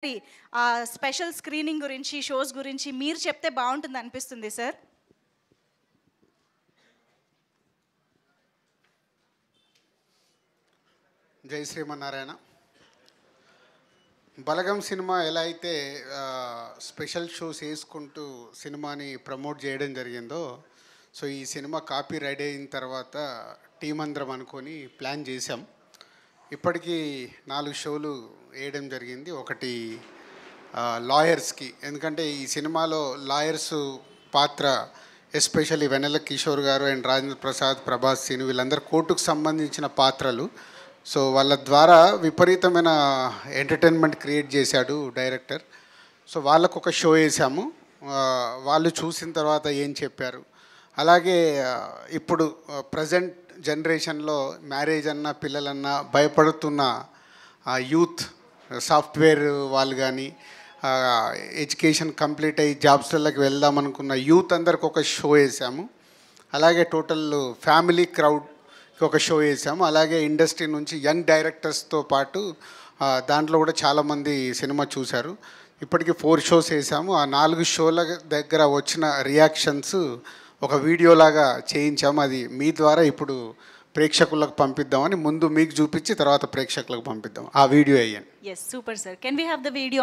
Special screening గురించి, shows గురించి మీరు చెప్తే బాగుంటుంది అనిపిస్తుంది సార్. జై శ్రీమన్నారాయణ. బలగం సినిమా ఎలా అయితే స్పెషల్ షోస్ వేసుకుంటూ సినిమాని ప్రమోట్ చేయడం జరిగిందో, సో ఈ సినిమా కాపీ రెడీ అయిన తర్వాత టీం అందరం అనుకొని ప్లాన్ చేసాం. ఇప్పటికీ 4 షోలు వేయడం జరిగింది. ఒకటి లాయర్స్కి, ఎందుకంటే ఈ సినిమాలో లాయర్స్ పాత్ర ఎస్పెషల్లీ వెన్నెల కిషోర్ గారు అండ్ రాజేంద్ర ప్రసాద్, ప్రభాస్, సీను వీళ్ళందరూ కోర్టుకు సంబంధించిన పాత్రలు. సో వాళ్ళ ద్వారా విపరీతమైన ఎంటర్టైన్మెంట్ క్రియేట్ చేశాడు డైరెక్టర్. సో వాళ్ళకు ఒక షో వేసాము. వాళ్ళు చూసిన తర్వాత ఏం చెప్పారు, అలాగే ఇప్పుడు ప్రజెంట్ జనరేషన్లో మ్యారేజ్ అన్నా పిల్లలన్నా భయపడుతున్న యూత్, సాఫ్ట్వేర్ వాళ్ళు కానీ, ఎడ్యుకేషన్ కంప్లీట్ అయ్యి జాబ్స్లకి వెళ్దామనుకున్న యూత్ అందరికి ఒక షో వేసాము. అలాగే టోటల్ ఫ్యామిలీ క్రౌడ్ ఒక షో వేసాము. అలాగే ఇండస్ట్రీ నుంచి యంగ్ డైరెక్టర్స్తో పాటు దాంట్లో కూడా చాలామంది సినిమా చూశారు. ఇప్పటికీ 4 షోస్ వేసాము. ఆ 4 షోల దగ్గర వచ్చిన రియాక్షన్స్ ఒక వీడియోలాగా చేయించాము. అది మీ ద్వారా ఇప్పుడు ప్రేక్షకులకు పంపిద్దామని, ముందు మీకు చూపించి తర్వాత ప్రేక్షకులకు పంపిద్దాం. ఆ వీడియో వేయండి. Yes, super sir. Can we have the video?